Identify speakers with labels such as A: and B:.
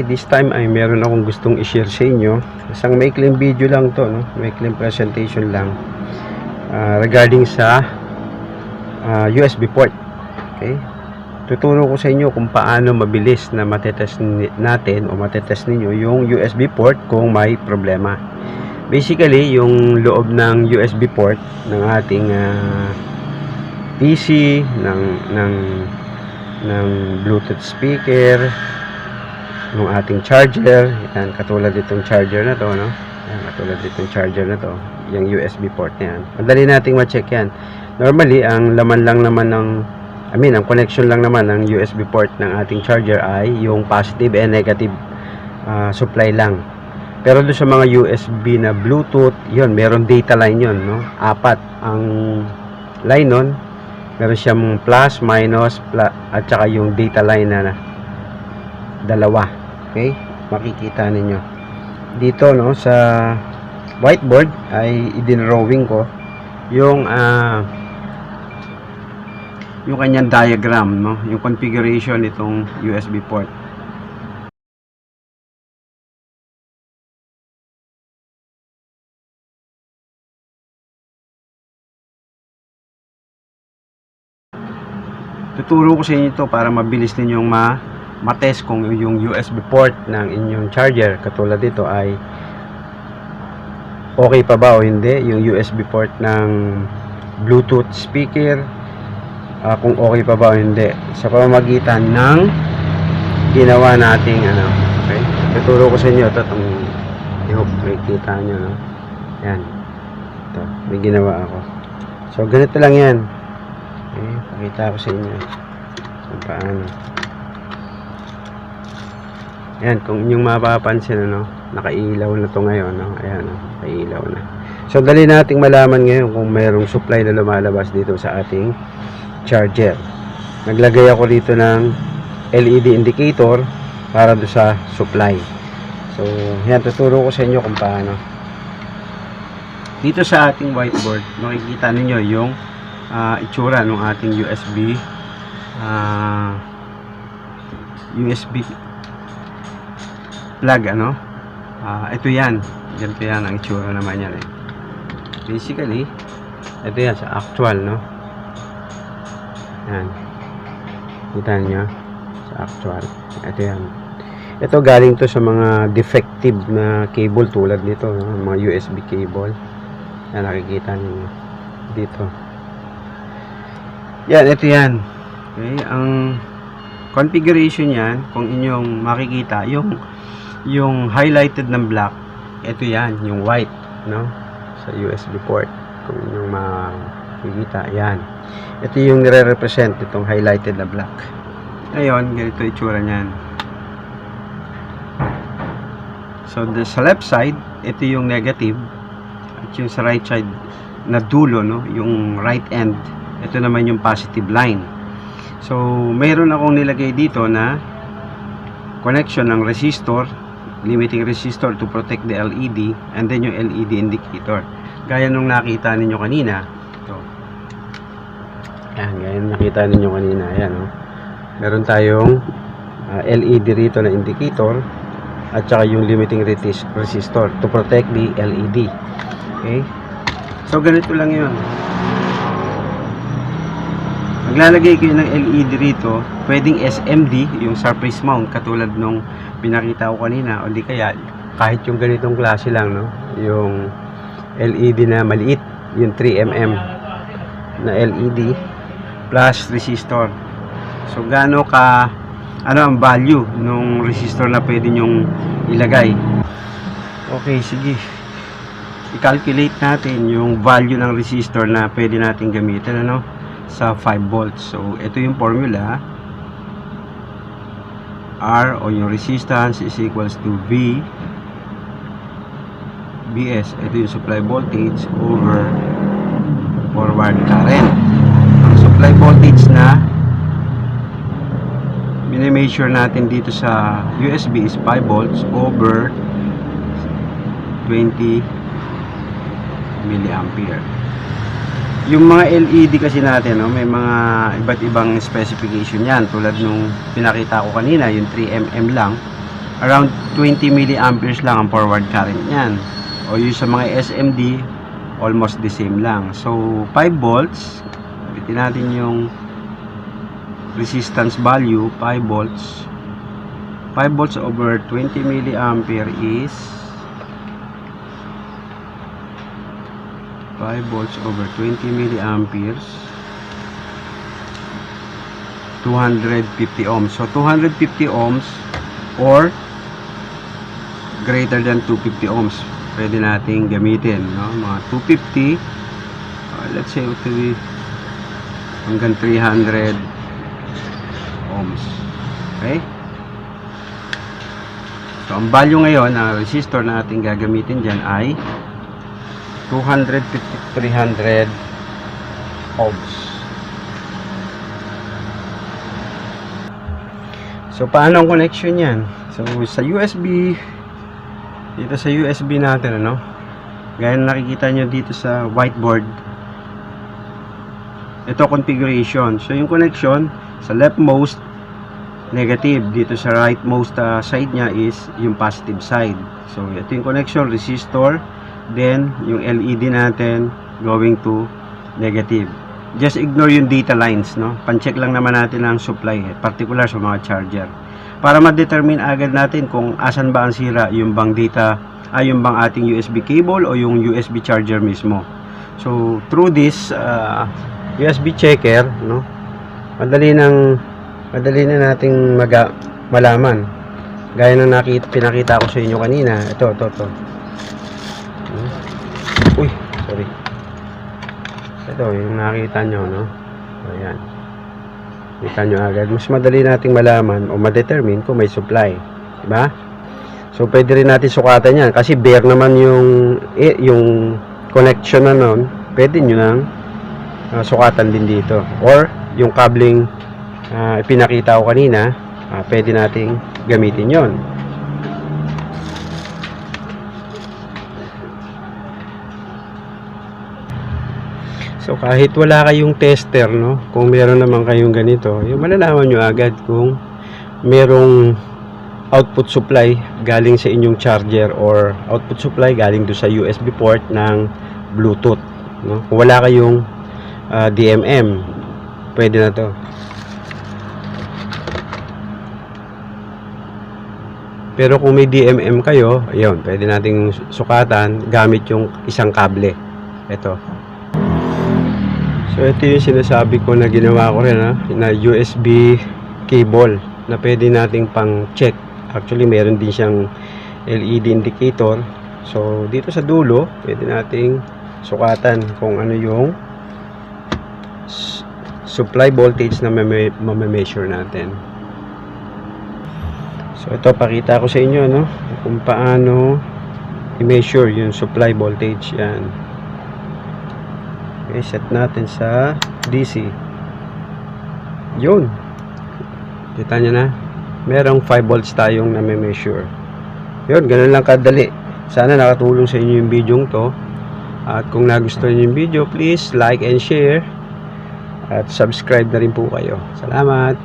A: this time ay meron akong gustong i-share sa inyo. Isang maikling video lang to, no? Maikling presentation lang regarding sa USB port. Okay? Tuturo ko sa inyo kung paano mabilis na matetest natin o matetest ninyo yung USB port kung may problema. Basically, yung loob ng USB port ng ating PC, ng Bluetooth speaker, ng ating charger, yan, katulad itong charger na to, no? Yan, katulad itong charger na to, yung USB port na yan. Madali nating ma-check yan. Normally, ang laman lang naman ng, ang connection lang naman ng USB port ng ating charger ay yung positive and negative supply lang. Pero doon sa mga USB na Bluetooth, yun, meron data line yun, no? 4 ang line nun. Meron siyang plus, minus, at saka yung data line na 2. Okay? Makikita ninyo. Dito, no, sa whiteboard ay idinrawing ko yung kanyang diagram, no? Yung configuration nitong USB port. Tuturo ko sa inyo ito para mabilis ninyong matest kung yung USB port ng inyong charger katulad dito ay okay pa ba o hindi, yung USB port ng Bluetooth speaker kung okay pa ba o hindi sa pamamagitan ng ginawa nating okay? Tuturo ko sa inyo ito, I hope makikita nyo, no? Yan, ito, may ginawa ako. So ganito lang yan. Okay, pakita ko sa inyo kung paano. Ayan, kung inyong mapapansin, nakailaw na to ngayon, no? Ayan, nakailaw na. So dali nating malaman ngayon kung mayroong supply na lumalabas dito sa ating charger. Naglagay ako dito ng LED indicator para do sa supply. So yan, tuturo ko sa inyo kung paano. Dito sa ating whiteboard, makikita ninyo yung itsura ng ating USB plug, ito yan, ganito yan ang itsura naman yan, basically ito yan sa actual, no? Yan, kita nyo sa actual, ito yan. Ito galing to sa mga defective na cable tulad nito, no? Mga USB cable yan, nakikita nyo dito. Yan, ito yan. Okay, ang configuration yan, kung inyong makikita, yung highlighted ng black, ito yan, yung white, no? Sa USB port. Kung inyong makikita, yan. Ito yung nire-represent itong highlighted na black. Ngayon, ganito itsura niyan. So, sa left side, ito yung negative. At yung sa right side na dulo, no? Yung right end, ito naman yung positive line. So mayroon akong nilagay dito na connection ng resistor, limiting resistor to protect the LED, and then yung LED indicator gaya nung nakita ninyo kanina. Ito, yan, gaya nung nakita ninyo kanina. Ayan, no? Meron tayong LED rito na indicator at saka yung limiting resistor to protect the LED. Okay, so ganito lang yun. Maglalagay kayo ng LED rito, pwedeng SMD, yung surface mount, katulad nung pinakita ko kanina, o di kaya kahit yung ganitong klase lang, no? Yung LED na maliit, yung 3mm na LED plus resistor. So gaano ka, ang value nung resistor na pwede nyong ilagay. Okay, sige, i-calculate natin yung value ng resistor na pwede natin gamitin, sa 5 volts. So ito yung formula. R, o yung resistance, is equals to V BS. Ito yung supply voltage over forward current. Ang supply voltage na mini-measure natin dito sa USB is 5 volts over 20 milliampere. Yung mga LED kasi natin, may mga iba't ibang specification yan. Tulad nung pinakita ko kanina, yung 3mm lang. around 20 milliamperes lang ang forward current niyan. O yung sa mga SMD, almost the same lang. So 5 volts, bitin natin yung resistance value, 5 volts. 5 volts over 20 milliampere is 5 volts over 20 milliamperes, 250 ohms. So 250 ohms or greater than 250 ohms pwede nating gamitin, no? Mga 250, let's say ito hanggang 300 ohms. Okay, so ang value ngayon, ang resistor na ating gagamitin dyan ay 250-300 ohms. So paano ang connection yan? So sa USB, dito sa USB natin, ano, gaya na nakikita nyo dito sa whiteboard, ito configuration. So yung connection sa leftmost negative, dito sa rightmost side nya is yung positive side. So ito yung connection, resistor, then yung LED natin going to negative. Just ignore yung data lines, no? Pan-check lang naman natin ang supply, particular sa mga charger, para ma-determine agad natin kung asan ba ang sira, yung bang data, yung bang ating USB cable o yung USB charger mismo. So through this USB checker, no, madali na nating malaman, gaya na pinakita ko sa inyo kanina. Ito. Uy, sorry. Ito yung nakita nyo, no? Ayan, kita nyo agad. Mas madali nating malaman o ma-determine kung may supply, diba? So pwede rin natin sukatan yan, kasi bare naman yung connection na nun. Pwede nyo nang sukatan din dito, or yung cabling pinakita ko kanina, pwede nating gamitin yon. So kahit wala kayong tester, no, kung meron naman kayong ganito, yung malalaman nyo agad kung merong output supply galing sa inyong charger or output supply galing do sa USB port ng Bluetooth, no? Kung wala kayong DMM, pwede na to. Pero kung may DMM kayo, ayun, pwede nating sukatan gamit yung isang kable. Ito. So ito yung sinasabi ko na ginawa ko rin, na USB cable na pwede nating pang check. Actually meron din siyang LED indicator. So dito sa dulo pwede nating sukatan kung ano yung supply voltage na ma-measure natin. So ito, pakita ko sa inyo, no, kung paano i-measure yung supply voltage. Yan. Okay, set natin sa DC. Yun. Kita nyo na. Merong 5 volts tayong na-measure. Yun, ganun lang kadali. Sana nakatulong sa inyo yung video to. At kung nagustuhan nyo yung video, please like and share. At subscribe na rin po kayo. Salamat.